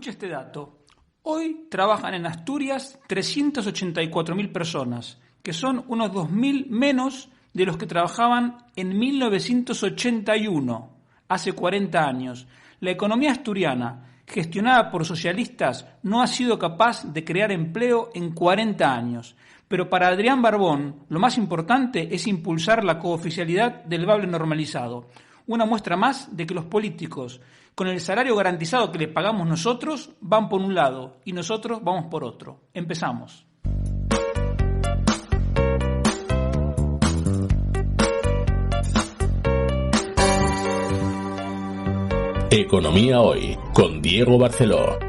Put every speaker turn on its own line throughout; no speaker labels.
Escucha este dato. Hoy trabajan en Asturias 384.000 personas, que son unos 2.000 menos de los que trabajaban en 1981, hace 40 años. La economía asturiana, gestionada por socialistas, no ha sido capaz de crear empleo en 40 años. Pero para Adrián Barbón, lo más importante es impulsar la cooficialidad del bable normalizado. Una muestra más de que los políticos, con el salario garantizado que les pagamos nosotros, van por un lado y nosotros vamos por otro. Empezamos.
Economía Hoy, con Diego Barceló.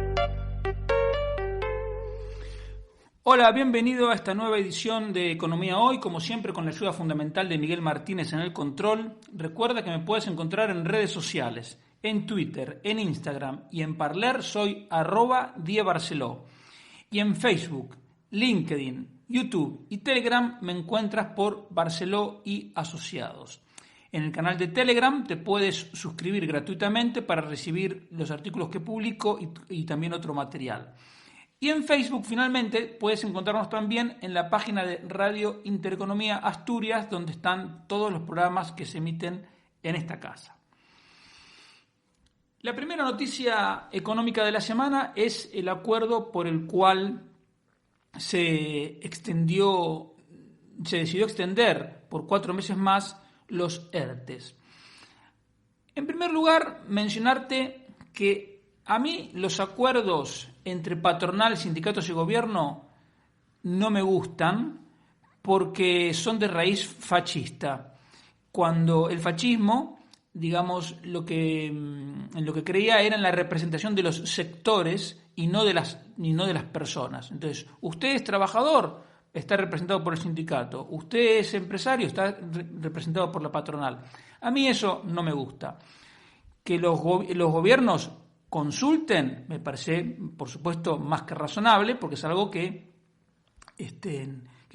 Hola, bienvenido a esta nueva edición de Economía Hoy, como siempre con la ayuda fundamental de Miguel Martínez en el control. Recuerda que me puedes encontrar en redes sociales, en Twitter, en Instagram y en Parler soy @diebarceló. Y en Facebook, LinkedIn, YouTube y Telegram me encuentras por Barceló y Asociados. En el canal de Telegram te puedes suscribir gratuitamente para recibir los artículos que publico y también otro material. Y en Facebook, finalmente, puedes encontrarnos también en la página de Radio Intereconomía Asturias, donde están todos los programas que se emiten en esta casa. La primera noticia económica de la semana es el acuerdo por el cual se decidió extender por 4 meses más los ERTES. En primer lugar, mencionarte que a mí los acuerdos entre patronal, sindicatos y gobierno no me gustan porque son de raíz fascista. Cuando el fascismo, digamos, en lo que creía era en la representación de los sectores y no de las personas. Entonces, usted es trabajador, está representado por el sindicato. Usted es empresario, está representado por la patronal. A mí eso no me gusta. Que los gobiernos consulten, me parece, por supuesto, más que razonable, porque es algo que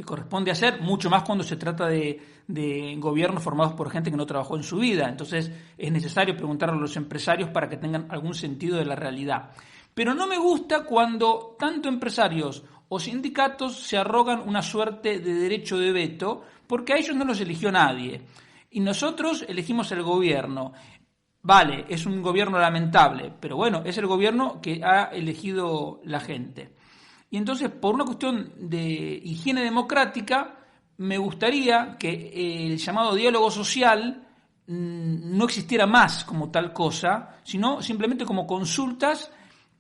corresponde hacer, mucho más cuando se trata de gobiernos formados por gente que no trabajó en su vida. Entonces, es necesario preguntarle a los empresarios para que tengan algún sentido de la realidad. Pero no me gusta cuando tanto empresarios o sindicatos se arrogan una suerte de derecho de veto, porque a ellos no los eligió nadie. Y nosotros elegimos el gobierno. Vale, es un gobierno lamentable, pero bueno, es el gobierno que ha elegido la gente. Y entonces, por una cuestión de higiene democrática, me gustaría que el llamado diálogo social no existiera más como tal cosa, sino simplemente como consultas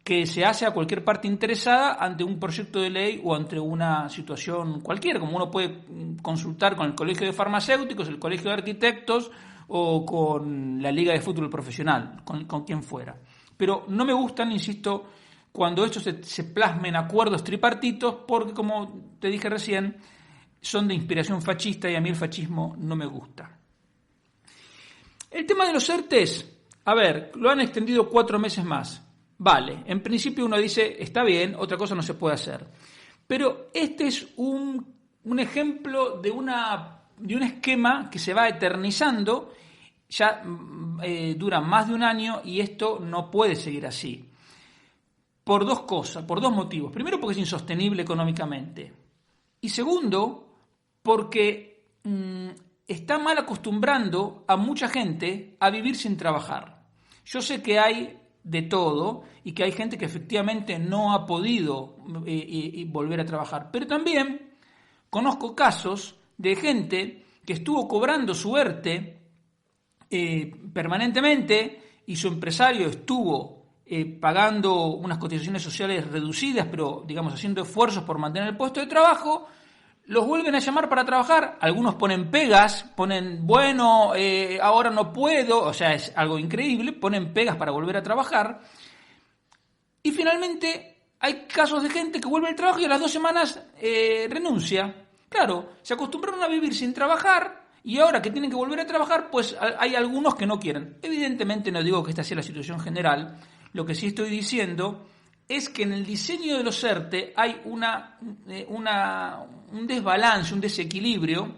que se hace a cualquier parte interesada ante un proyecto de ley o ante una situación cualquiera, como uno puede consultar con el Colegio de Farmacéuticos, el Colegio de Arquitectos o con la Liga de Fútbol Profesional, con quien fuera. Pero no me gustan, insisto, cuando esto se plasma en acuerdos tripartitos, porque, como te dije recién, son de inspiración fascista y a mí el fascismo no me gusta. El tema de los ERTES, a ver, lo han extendido 4 meses más. Vale, en principio uno dice, está bien, otra cosa no se puede hacer. Pero este es un ejemplo de un esquema que se va eternizando, ya dura más de un año y esto no puede seguir así. Por dos motivos. Primero, porque es insostenible económicamente. Y segundo, porque está mal acostumbrando a mucha gente a vivir sin trabajar. Yo sé que hay de todo y que hay gente que efectivamente no ha podido volver a trabajar, pero también conozco casos de gente que estuvo cobrando su ERTE permanentemente y su empresario estuvo pagando unas cotizaciones sociales reducidas, pero digamos haciendo esfuerzos por mantener el puesto de trabajo. Los vuelven a llamar para trabajar, algunos ponen pegas, ponen, ahora no puedo, o sea, es algo increíble, ponen pegas para volver a trabajar. Y finalmente hay casos de gente que vuelve al trabajo y a las 2 semanas renuncia. Claro, se acostumbraron a vivir sin trabajar y ahora que tienen que volver a trabajar, pues hay algunos que no quieren. Evidentemente no digo que esta sea la situación general, lo que sí estoy diciendo es que en el diseño de los ERTE hay un desbalance, un desequilibrio,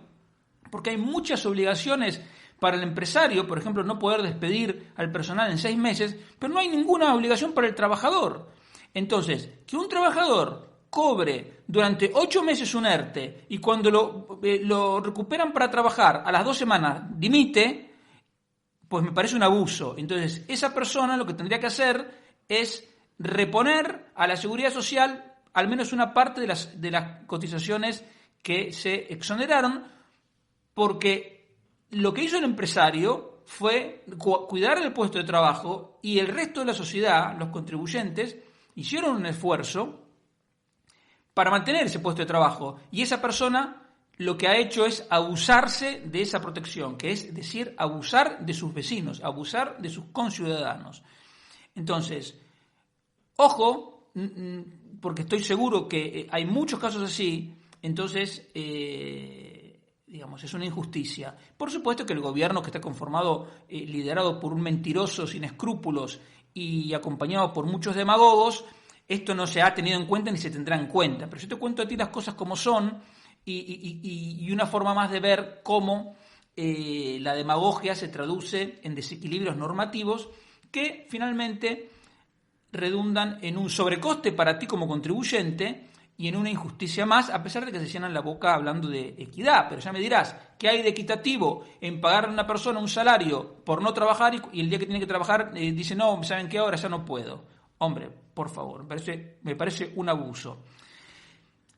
porque hay muchas obligaciones para el empresario, por ejemplo, no poder despedir al personal en 6 meses, pero no hay ninguna obligación para el trabajador. Entonces, que un trabajador cobre durante 8 meses un ERTE y cuando lo recuperan para trabajar a las 2 semanas dimite, pues me parece un abuso. Entonces, esa persona lo que tendría que hacer es reponer a la seguridad social al menos una parte de las cotizaciones que se exoneraron, porque lo que hizo el empresario fue cuidar del puesto de trabajo y el resto de la sociedad, los contribuyentes, hicieron un esfuerzo para mantener ese puesto de trabajo. Y esa persona lo que ha hecho es abusarse de esa protección, que es decir, abusar de sus vecinos, abusar de sus conciudadanos. Entonces, ojo, porque estoy seguro que hay muchos casos así, entonces, digamos, es una injusticia. Por supuesto que el gobierno que está conformado, liderado por un mentiroso sin escrúpulos y acompañado por muchos demagogos, esto no se ha tenido en cuenta ni se tendrá en cuenta. Pero yo te cuento a ti las cosas como son y una forma más de ver cómo la demagogia se traduce en desequilibrios normativos que finalmente redundan en un sobrecoste para ti como contribuyente y en una injusticia más, a pesar de que se llenan la boca hablando de equidad. Pero ya me dirás, ¿qué hay de equitativo en pagarle a una persona un salario por no trabajar y el día que tiene que trabajar dice, no, ¿saben qué? Ahora ya no puedo? Hombre, por favor, me parece un abuso.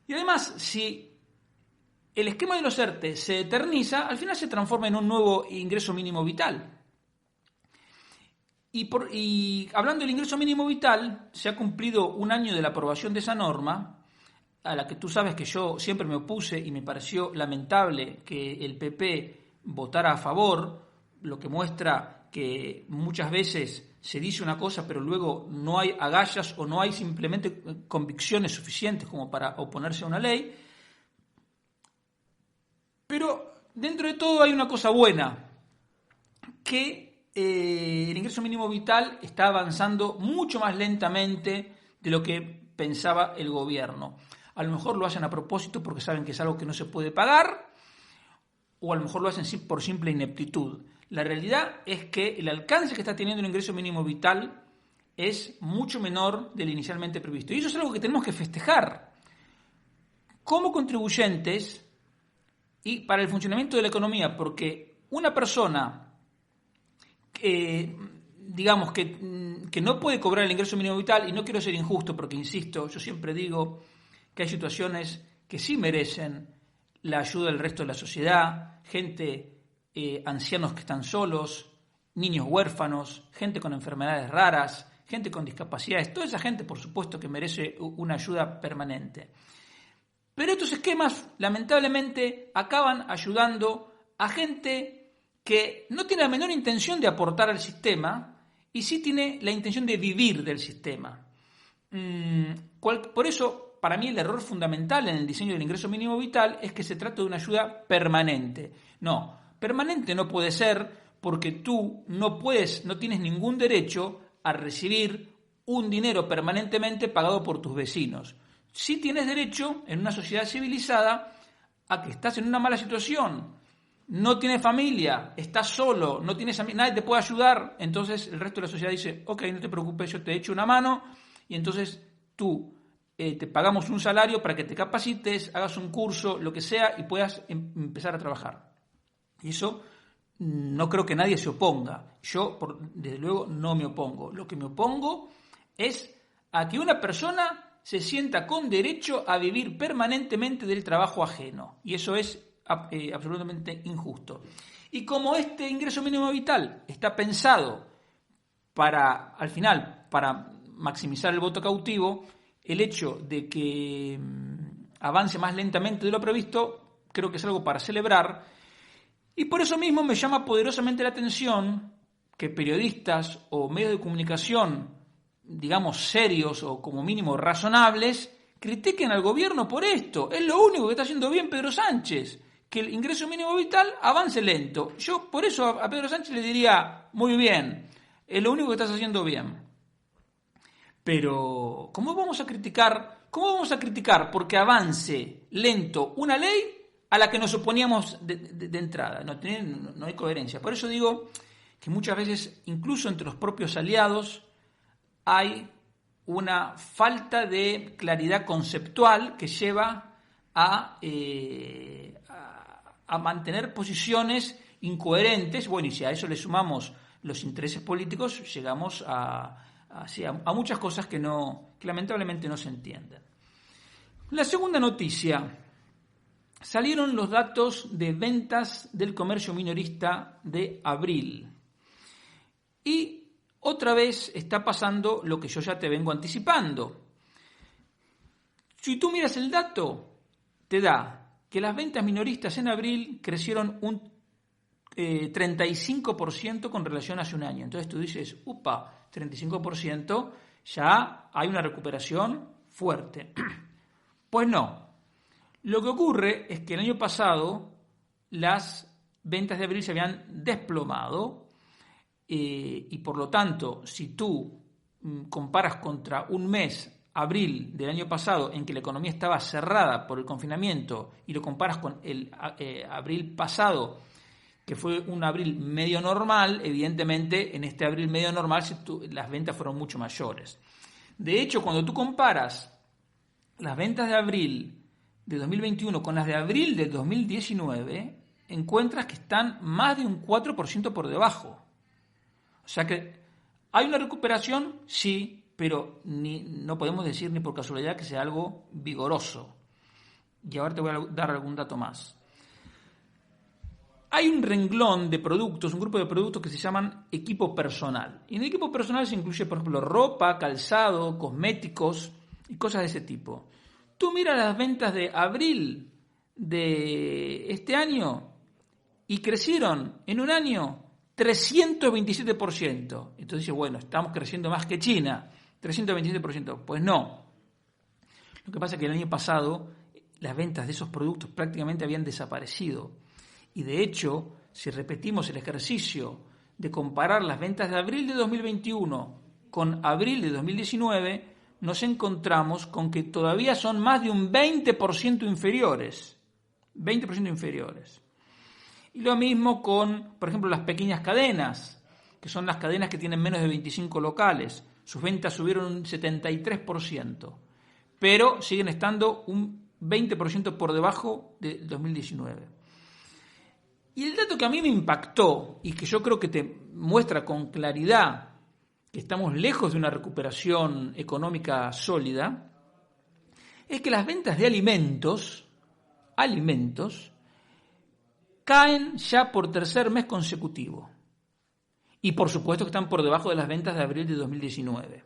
Y además, si el esquema de los ERTE se eterniza, al final se transforma en un nuevo ingreso mínimo vital. Y hablando del ingreso mínimo vital, se ha cumplido un año de la aprobación de esa norma, a la que tú sabes que yo siempre me opuse y me pareció lamentable que el PP votara a favor, lo que muestra que muchas veces se dice una cosa pero luego no hay agallas o no hay simplemente convicciones suficientes como para oponerse a una ley. Pero dentro de todo hay una cosa buena, que el ingreso mínimo vital está avanzando mucho más lentamente de lo que pensaba el gobierno. A lo mejor lo hacen a propósito porque saben que es algo que no se puede pagar, o a lo mejor lo hacen por simple ineptitud. La realidad es que el alcance que está teniendo el ingreso mínimo vital es mucho menor del inicialmente previsto. Y eso es algo que tenemos que festejar. Como contribuyentes y para el funcionamiento de la economía, porque una persona digamos que no puede cobrar el ingreso mínimo vital, y no quiero ser injusto porque, insisto, yo siempre digo que hay situaciones que sí merecen la ayuda del resto de la sociedad, gente, ancianos que están solos, niños huérfanos, gente con enfermedades raras, gente con discapacidades, toda esa gente por supuesto que merece una ayuda permanente. Pero estos esquemas lamentablemente acaban ayudando a gente que no tiene la menor intención de aportar al sistema y sí tiene la intención de vivir del sistema. Por eso, para mí, el error fundamental en el diseño del ingreso mínimo vital es que se trata de una ayuda permanente. No, permanente no puede ser porque tú no tienes ningún derecho a recibir un dinero permanentemente pagado por tus vecinos. Sí tienes derecho, en una sociedad civilizada, a que estás en una mala situación, no tienes familia, estás solo, no tienes nadie te puede ayudar, entonces el resto de la sociedad dice, ok, no te preocupes, yo te echo una mano, y entonces tú te pagamos un salario para que te capacites, hagas un curso, lo que sea, y puedas empezar a trabajar. Y eso no creo que nadie se oponga. Yo, desde luego, no me opongo. Lo que me opongo es a que una persona se sienta con derecho a vivir permanentemente del trabajo ajeno. Y eso es absolutamente injusto. Y como este ingreso mínimo vital está pensado al final, para maximizar el voto cautivo, el hecho de que avance más lentamente de lo previsto, creo que es algo para celebrar. Y por eso mismo me llama poderosamente la atención que periodistas o medios de comunicación, digamos, serios o como mínimo razonables, critiquen al gobierno por esto. Es lo único que está haciendo bien Pedro Sánchez, que el ingreso mínimo vital avance lento. Yo por eso a Pedro Sánchez le diría, muy bien, es lo único que estás haciendo bien. Pero, ¿cómo vamos a criticar porque avance lento una ley a la que nos oponíamos de entrada? No hay coherencia. Por eso digo que muchas veces, incluso entre los propios aliados, hay una falta de claridad conceptual que lleva a mantener posiciones incoherentes. Bueno, y si a eso le sumamos los intereses políticos, llegamos a muchas cosas que lamentablemente no se entienden. La segunda noticia: salieron los datos de ventas del comercio minorista de abril. Y otra vez está pasando lo que yo ya te vengo anticipando. Si tú miras el dato, te da que las ventas minoristas en abril crecieron un 35% con relación a hace un año. Entonces tú dices, 35%, ya hay una recuperación fuerte. Pues no. Lo que ocurre es que el año pasado las ventas de abril se habían desplomado y por lo tanto, si tú comparas contra un mes, abril del año pasado, en que la economía estaba cerrada por el confinamiento, y lo comparas con el abril pasado, que fue un abril medio normal, evidentemente en este abril medio normal las ventas fueron mucho mayores. De hecho, cuando tú comparas las ventas de abril de 2021 con las de abril del 2019, encuentras que están más de un 4% por debajo. O sea que hay una recuperación, sí, pero no podemos decir ni por casualidad que sea algo vigoroso. Y ahora te voy a dar algún dato más. Hay un renglón de productos, un grupo de productos que se llaman equipo personal. Y en el equipo personal se incluye, por ejemplo, ropa, calzado, cosméticos y cosas de ese tipo. Tú miras las ventas de abril de este año y crecieron en un año 327%. Entonces dice, bueno, estamos creciendo más que China, 327%. Pues no. Lo que pasa es que el año pasado las ventas de esos productos prácticamente habían desaparecido. Y de hecho, si repetimos el ejercicio de comparar las ventas de abril de 2021 con abril de 2019, nos encontramos con que todavía son más de un 20% inferiores. 20% inferiores. Y lo mismo con, por ejemplo, las pequeñas cadenas, que son las cadenas que tienen menos de 25 locales. Sus ventas subieron un 73%, pero siguen estando un 20% por debajo del 2019. Y el dato que a mí me impactó y que yo creo que te muestra con claridad que estamos lejos de una recuperación económica sólida, es que las ventas de alimentos caen ya por tercer mes consecutivo. Y por supuesto que están por debajo de las ventas de abril de 2019.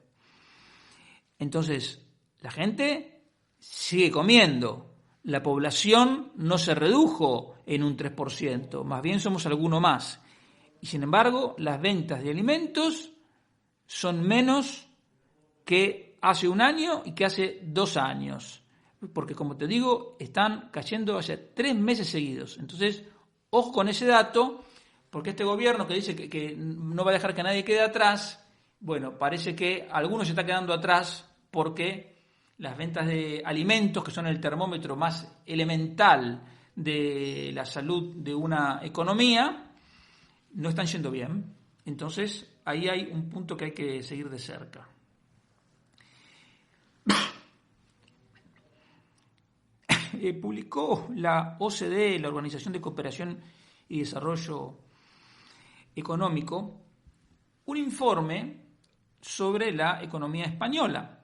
Entonces, la gente sigue comiendo. La población no se redujo en un 3%, más bien somos alguno más. Y sin embargo, las ventas de alimentos son menos que hace un año y que hace 2 años. Porque, como te digo, están cayendo hace 3 meses seguidos. Entonces, ojo con ese dato, porque este gobierno que dice que no va a dejar que nadie quede atrás, bueno, parece que algunos se está quedando atrás porque las ventas de alimentos, que son el termómetro más elemental de la salud de una economía, no están yendo bien. Entonces, ahí hay un punto que hay que seguir de cerca. Publicó la OCDE, la Organización de Cooperación y Desarrollo Económico, un informe sobre la economía española.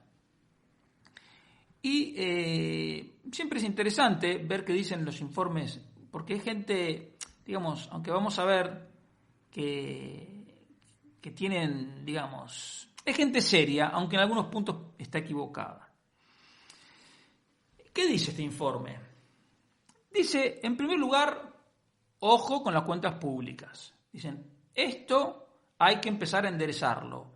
Y siempre es interesante ver qué dicen los informes, porque hay gente, digamos, aunque vamos a ver que tienen, digamos, es gente seria, aunque en algunos puntos está equivocada. ¿Qué dice este informe? Dice, en primer lugar, ojo con las cuentas públicas. Dicen, esto hay que empezar a enderezarlo.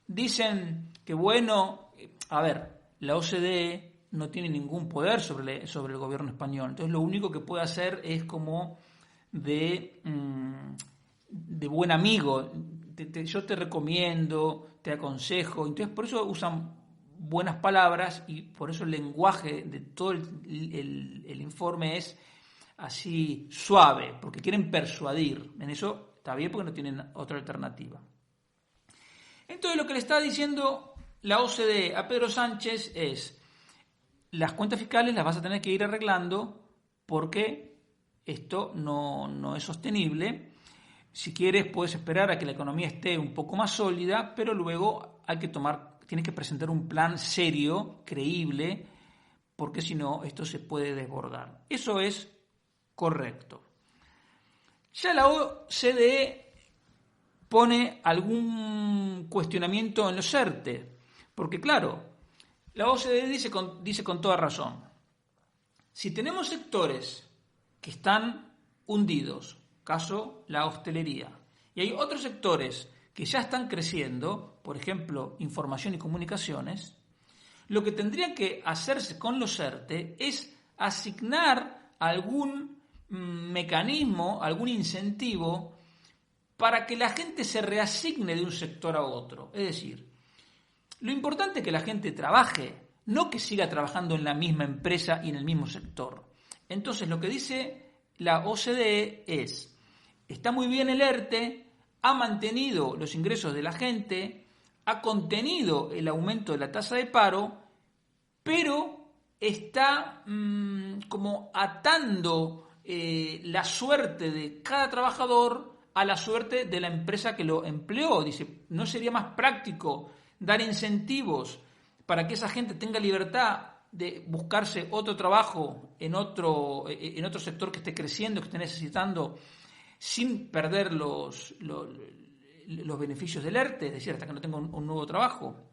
Dicen que, bueno, a ver, la OCDE no tiene ningún poder sobre el gobierno español. Entonces, lo único que puede hacer es como de buen amigo. Yo te recomiendo, te aconsejo. Entonces, por eso usan buenas palabras y por eso el lenguaje de todo el informe es así suave, porque quieren persuadir. En eso está bien porque no tienen otra alternativa. Entonces lo que le está diciendo la OCDE a Pedro Sánchez es: las cuentas fiscales las vas a tener que ir arreglando porque esto no es sostenible. Si quieres, puedes esperar a que la economía esté un poco más sólida, pero luego tienes que presentar un plan serio, creíble, porque si no, esto se puede desbordar. Eso es correcto. Ya la OCDE pone algún cuestionamiento en los ERTE, porque claro, la OCDE dice con toda razón: si tenemos sectores que están hundidos, caso la hostelería, y hay otros sectores que ya están creciendo, por ejemplo, información y comunicaciones, lo que tendría que hacerse con los ERTE es asignar algún mecanismo, algún incentivo para que la gente se reasigne de un sector a otro. Es decir, lo importante es que la gente trabaje, no que siga trabajando en la misma empresa y en el mismo sector. Entonces, lo que dice la OCDE es: está muy bien el ERTE, ha mantenido los ingresos de la gente, ha contenido el aumento de la tasa de paro, pero está como atando la suerte de cada trabajador a la suerte de la empresa que lo empleó. Dice, ¿no sería más práctico dar incentivos para que esa gente tenga libertad de buscarse otro trabajo en otro sector que esté creciendo, que esté necesitando, sin perder los beneficios del ERTE, es decir, hasta que no tenga un nuevo trabajo?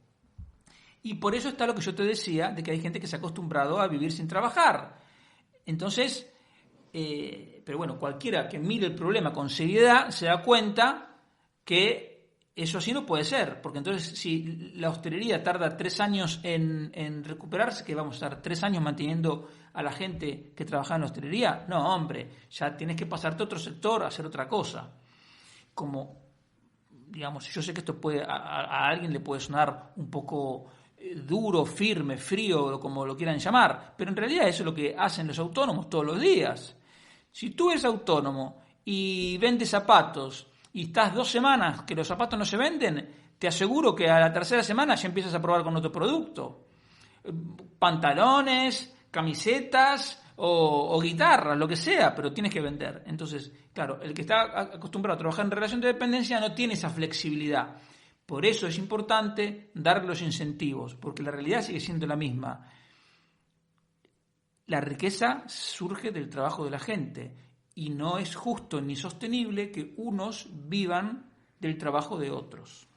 Y por eso está lo que yo te decía, de que hay gente que se ha acostumbrado a vivir sin trabajar. Entonces, pero bueno, cualquiera que mire el problema con seriedad se da cuenta que eso así no puede ser, porque entonces si la hostelería tarda 3 años en recuperarse, que vamos a estar 3 años manteniendo a la gente que trabaja en la hostelería. No, hombre, ya tienes que pasarte a otro sector, a hacer otra cosa. Como, digamos, yo sé que esto a alguien le puede sonar un poco duro, firme, frío, como lo quieran llamar, pero en realidad eso es lo que hacen los autónomos todos los días. Si tú eres autónomo y vendes zapatos y estás 2 semanas que los zapatos no se venden, te aseguro que a la 3ª semana ya empiezas a probar con otro producto. Pantalones, camisetas o guitarras, lo que sea, pero tienes que vender. Entonces, claro, el que está acostumbrado a trabajar en relación de dependencia no tiene esa flexibilidad. Por eso es importante darle los incentivos, porque la realidad sigue siendo la misma. La riqueza surge del trabajo de la gente y no es justo ni sostenible que unos vivan del trabajo de otros.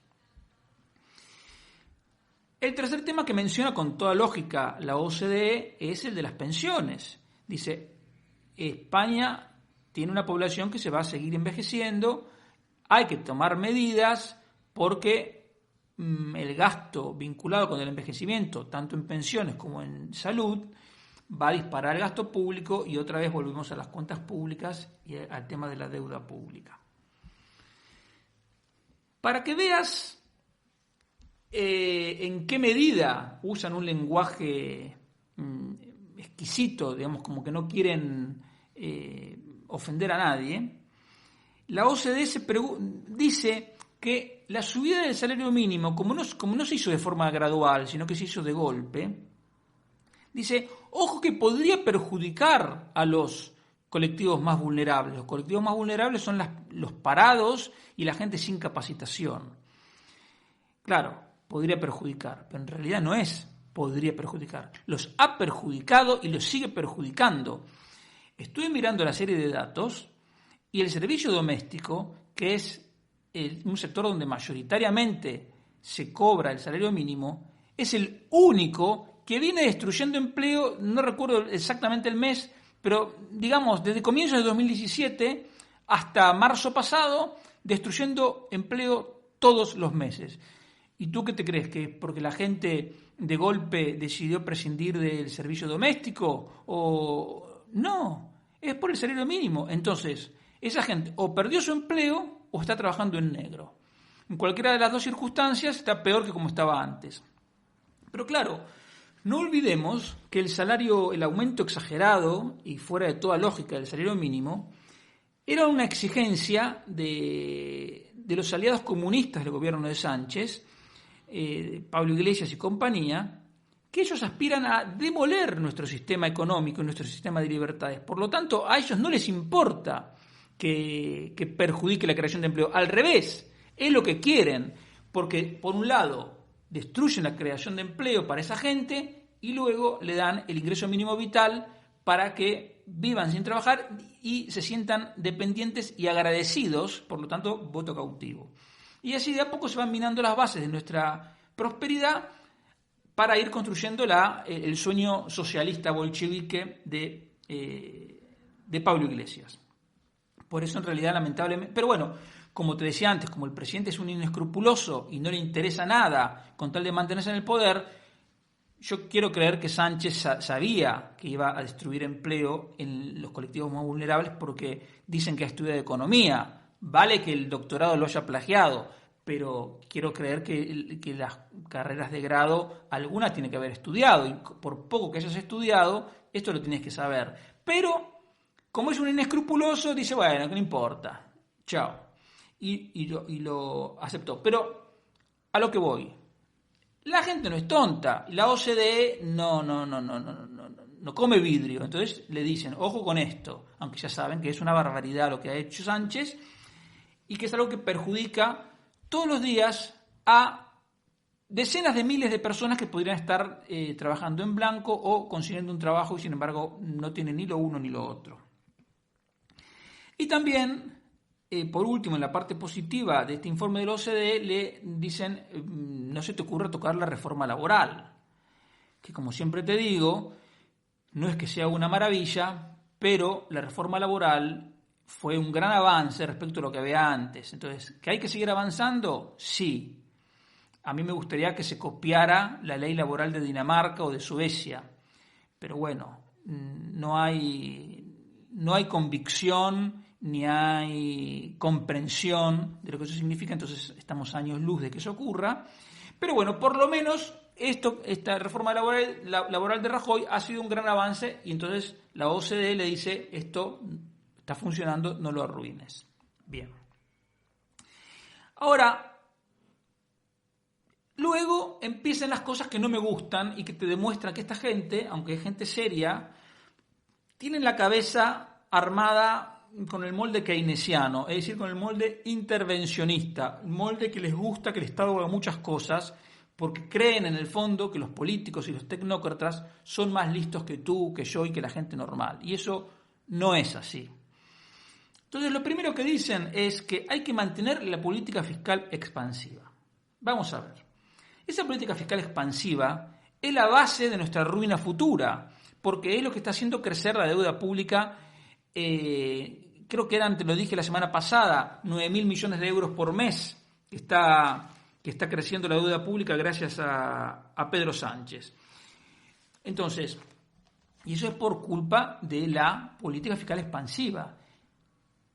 El tercer tema que menciona con toda lógica la OCDE es el de las pensiones. Dice, España tiene una población que se va a seguir envejeciendo, hay que tomar medidas porque el gasto vinculado con el envejecimiento, tanto en pensiones como en salud, va a disparar el gasto público y otra vez volvemos a las cuentas públicas y al tema de la deuda pública. Para que veas en qué medida usan un lenguaje exquisito, digamos, como que no quieren ofender a nadie, la OCDE dice que la subida del salario mínimo, como no se hizo de forma gradual, sino que se hizo de golpe, dice, ojo que podría perjudicar a los colectivos más vulnerables. Los colectivos más vulnerables son los parados y la gente sin capacitación. Claro, podría perjudicar, pero en realidad no es podría perjudicar. Los ha perjudicado y los sigue perjudicando. Estuve mirando la serie de datos y el servicio doméstico, que es un sector donde mayoritariamente se cobra el salario mínimo, es el único que viene destruyendo empleo, no recuerdo exactamente el mes, pero digamos desde comienzos de 2017 hasta marzo pasado, destruyendo empleo todos los meses. ¿Y tú qué te crees? ¿Que porque la gente de golpe decidió prescindir del servicio doméstico? ¿O no? Es por el salario mínimo. Entonces, esa gente o perdió su empleo o está trabajando en negro. En cualquiera de las dos circunstancias está peor que como estaba antes. Pero claro, no olvidemos que el aumento exagerado y fuera de toda lógica del salario mínimo, era una exigencia de los aliados comunistas del gobierno de Sánchez, Pablo Iglesias y compañía, que ellos aspiran a demoler nuestro sistema económico y nuestro sistema de libertades. Por lo tanto, a ellos no les importa que perjudique la creación de empleo. Al revés, es lo que quieren, porque por un lado destruyen la creación de empleo para esa gente y luego le dan el ingreso mínimo vital para que vivan sin trabajar y se sientan dependientes y agradecidos, por lo tanto, voto cautivo. Y así de a poco se van minando las bases de nuestra prosperidad para ir construyendo el sueño socialista bolchevique de Pablo Iglesias. Por eso, en realidad, lamentablemente... Pero bueno, como te decía antes, como el presidente es un inescrupuloso y no le interesa nada con tal de mantenerse en el poder, yo quiero creer que Sánchez sabía que iba a destruir empleo en los colectivos más vulnerables porque dicen que ha estudiado economía. Vale que el doctorado lo haya plagiado, pero quiero creer que las carreras de grado, alguna tiene que haber estudiado, y por poco que hayas estudiado, esto lo tienes que saber. Pero, como es un inescrupuloso, dice, bueno, que no importa, chao. Y lo aceptó. Pero, a lo que voy, la gente no es tonta, la OCDE no come vidrio, entonces le dicen, ojo con esto, aunque ya saben que es una barbaridad lo que ha hecho Sánchez, y que es algo que perjudica todos los días a decenas de miles de personas que podrían estar trabajando en blanco o consiguiendo un trabajo y sin embargo no tienen ni lo uno ni lo otro. Y también, por último, en la parte positiva de este informe de la OCDE le dicen, no se te ocurra tocar la reforma laboral, que como siempre te digo, no es que sea una maravilla, pero la reforma laboral fue un gran avance respecto a lo que había antes. Entonces, ¿que hay que seguir avanzando? Sí. A mí me gustaría que se copiara la ley laboral de Dinamarca o de Suecia. Pero bueno, no hay convicción ni hay comprensión de lo que eso significa, entonces estamos años luz de que eso ocurra. Pero bueno, por lo menos esta reforma laboral de Rajoy ha sido un gran avance y entonces la OCDE le dice, esto está funcionando, no lo arruines. Bien. Ahora, luego empiezan las cosas que no me gustan y que te demuestran que esta gente, aunque es gente seria, tienen la cabeza armada con el molde keynesiano, es decir, con el molde intervencionista, un molde que les gusta que el Estado haga muchas cosas porque creen en el fondo que los políticos y los tecnócratas son más listos que tú, que yo y que la gente normal. Y eso no es así. Entonces, lo primero que dicen es que hay que mantener la política fiscal expansiva. Vamos a ver. Esa política fiscal expansiva es la base de nuestra ruina futura, porque es lo que está haciendo crecer la deuda pública. Creo que te lo dije la semana pasada, 9.000 millones de euros por mes que está creciendo la deuda pública gracias a Pedro Sánchez. Entonces, y eso es por culpa de la política fiscal expansiva.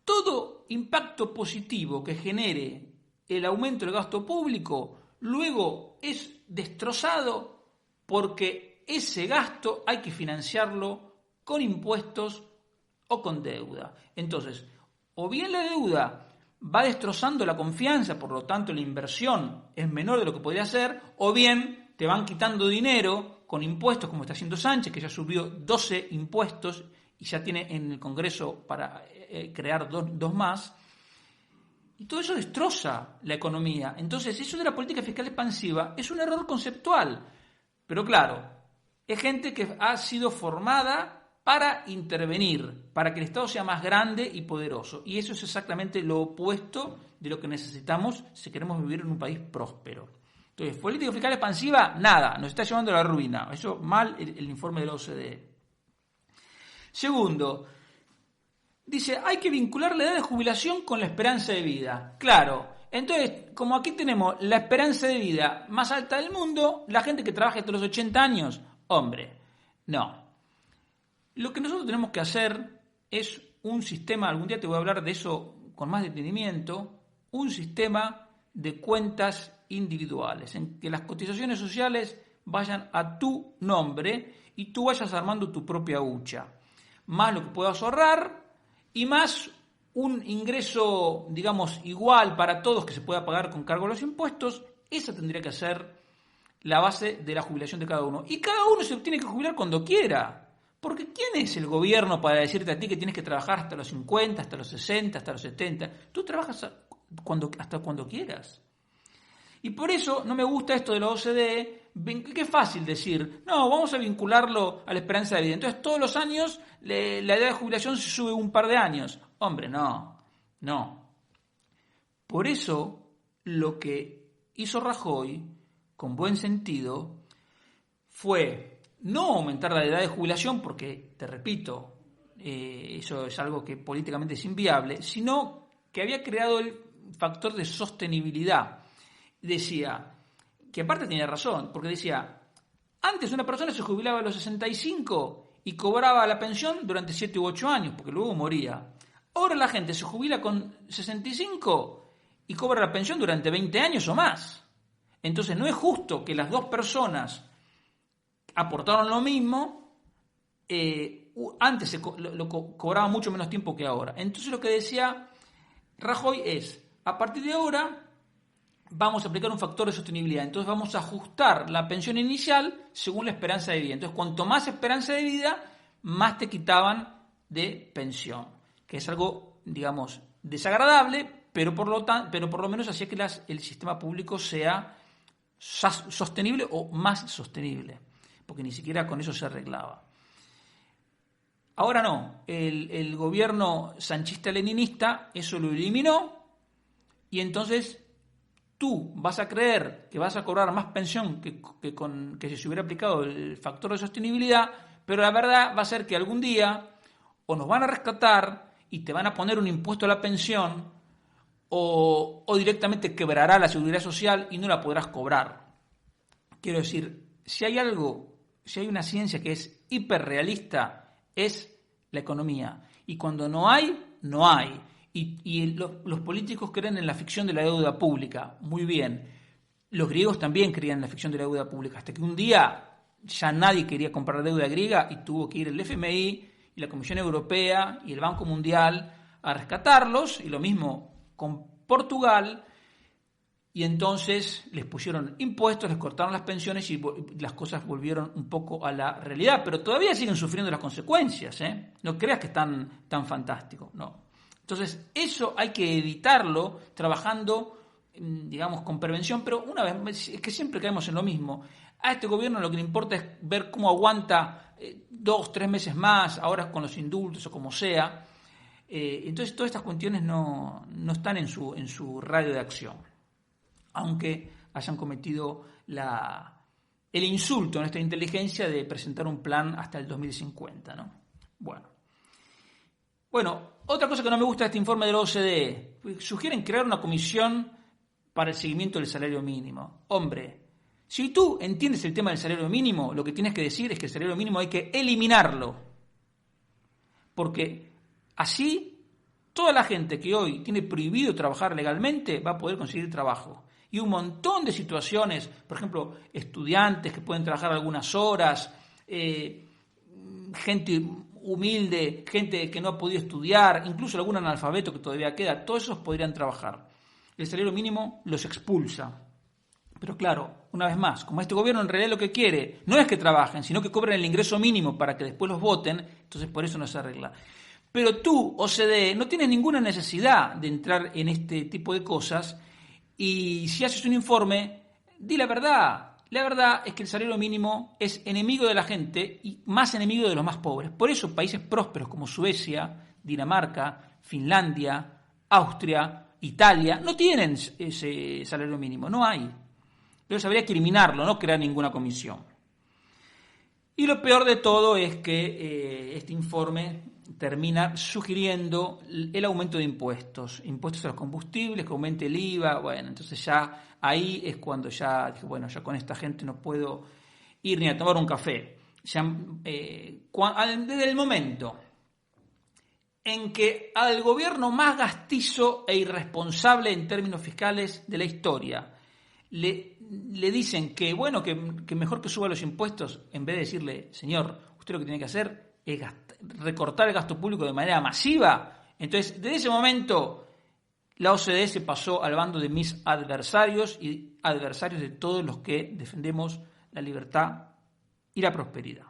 Todo impacto positivo que genere el aumento del gasto público luego es destrozado porque ese gasto hay que financiarlo con impuestos o con deuda. Entonces, o bien la deuda va destrozando la confianza, por lo tanto la inversión es menor de lo que podría ser, o bien te van quitando dinero con impuestos, como está haciendo Sánchez, que ya subió 12 impuestos y ya tiene en el Congreso para crear dos más, y todo eso destroza la economía. Entonces, eso de la política fiscal expansiva es un error conceptual, pero claro, es gente que ha sido formada para intervenir, para que el Estado sea más grande y poderoso, y eso es exactamente lo opuesto de lo que necesitamos si queremos vivir en un país próspero. Entonces, política fiscal expansiva, nada, nos está llevando a la ruina. Eso mal el informe de la OCDE. Segundo, dice, hay que vincular la edad de jubilación con la esperanza de vida. Claro, entonces, como aquí tenemos la esperanza de vida más alta del mundo, la gente que trabaja hasta los 80 años, hombre, no. Lo que nosotros tenemos que hacer es un sistema, algún día te voy a hablar de eso con más detenimiento, un sistema de cuentas individuales, en que las cotizaciones sociales vayan a tu nombre y tú vayas armando tu propia hucha. Más lo que puedas ahorrar y más un ingreso, digamos, igual para todos que se pueda pagar con cargo a los impuestos Esa tendría que ser la base de la jubilación de cada uno. Y cada uno se tiene que jubilar cuando quiera. Porque ¿quién es el gobierno para decirte a ti que tienes que trabajar hasta los 50, hasta los 60, hasta los 70? Tú trabajas hasta cuando quieras. Y por eso no me gusta esto de la OCDE, que es fácil decir, no, vamos a vincularlo a la esperanza de vida. Entonces todos los años la edad de jubilación se sube un par de años. Hombre, no. Por eso lo que hizo Rajoy, con buen sentido, fue no aumentar la edad de jubilación, porque, te repito, eso es algo que políticamente es inviable, sino que había creado el factor de sostenibilidad. Decía, que aparte tenía razón, porque decía, antes una persona se jubilaba a los 65 y cobraba la pensión durante 7 u 8 años, porque luego moría. Ahora la gente se jubila con 65 y cobra la pensión durante 20 años o más. Entonces no es justo que las dos personas aportaron lo mismo, antes lo cobraban mucho menos tiempo que ahora. Entonces lo que decía Rajoy es, a partir de ahora vamos a aplicar un factor de sostenibilidad, entonces vamos a ajustar la pensión inicial según la esperanza de vida. Entonces cuanto más esperanza de vida, más te quitaban de pensión, que es algo, digamos, desagradable, pero por lo menos hacía que el sistema público sea sostenible o más sostenible, porque ni siquiera con eso se arreglaba. Ahora no, el gobierno sanchista-leninista eso lo eliminó y entonces tú vas a creer que vas a cobrar más pensión que si se hubiera aplicado el factor de sostenibilidad, pero la verdad va a ser que algún día o nos van a rescatar y te van a poner un impuesto a la pensión o directamente quebrará la seguridad social y no la podrás cobrar. Quiero decir, si hay una ciencia que es hiperrealista, es la economía. Y cuando no hay, no hay. Y los políticos creen en la ficción de la deuda pública. Muy bien. Los griegos también creían en la ficción de la deuda pública. Hasta que un día ya nadie quería comprar deuda griega y tuvo que ir el FMI y la Comisión Europea y el Banco Mundial a rescatarlos. Y lo mismo con Portugal. Y entonces les pusieron impuestos, les cortaron las pensiones y las cosas volvieron un poco a la realidad. Pero todavía siguen sufriendo las consecuencias, ¿eh? No creas que es tan fantástico, no. Entonces eso hay que evitarlo trabajando, digamos, con prevención. Pero una vez, es que siempre caemos en lo mismo. A este gobierno lo que le importa es ver cómo aguanta 2, 3 meses más, ahora con los indultos o como sea. Entonces todas estas cuestiones no están en su radio de acción, aunque hayan cometido el insulto en esta inteligencia de presentar un plan hasta el 2050, ¿no? Bueno, otra cosa que no me gusta de este informe de la OCDE, sugieren crear una comisión para el seguimiento del salario mínimo. Hombre, si tú entiendes el tema del salario mínimo, lo que tienes que decir es que el salario mínimo hay que eliminarlo, porque así toda la gente que hoy tiene prohibido trabajar legalmente va a poder conseguir trabajo. Y un montón de situaciones, por ejemplo, estudiantes que pueden trabajar algunas horas, gente humilde, gente que no ha podido estudiar, incluso algún analfabeto que todavía queda, todos esos podrían trabajar. El salario mínimo los expulsa. Pero claro, una vez más, como este gobierno en realidad lo que quiere no es que trabajen, sino que cobren el ingreso mínimo para que después los voten, entonces por eso no se arregla. Pero tú, OCDE, no tienes ninguna necesidad de entrar en este tipo de cosas. Y si haces un informe, di la verdad. La verdad es que el salario mínimo es enemigo de la gente y más enemigo de los más pobres. Por eso países prósperos como Suecia, Dinamarca, Finlandia, Austria, Italia, no tienen ese salario mínimo, no hay. Entonces habría que eliminarlo, no crear ninguna comisión. Y lo peor de todo es que este informe termina sugiriendo el aumento de impuestos a los combustibles, que aumente el IVA. Bueno, entonces ya ahí es cuando ya dije, bueno, ya con esta gente no puedo ir ni a tomar un café. Ya, desde el momento en que al gobierno más gastizo e irresponsable en términos fiscales de la historia le dicen que bueno, que mejor que suba los impuestos, en vez de decirle, señor, usted lo que tiene que hacer es recortar el gasto público de manera masiva. Entonces, desde ese momento, La OCDE se pasó al bando de mis adversarios y adversarios de todos los que defendemos la libertad y la prosperidad.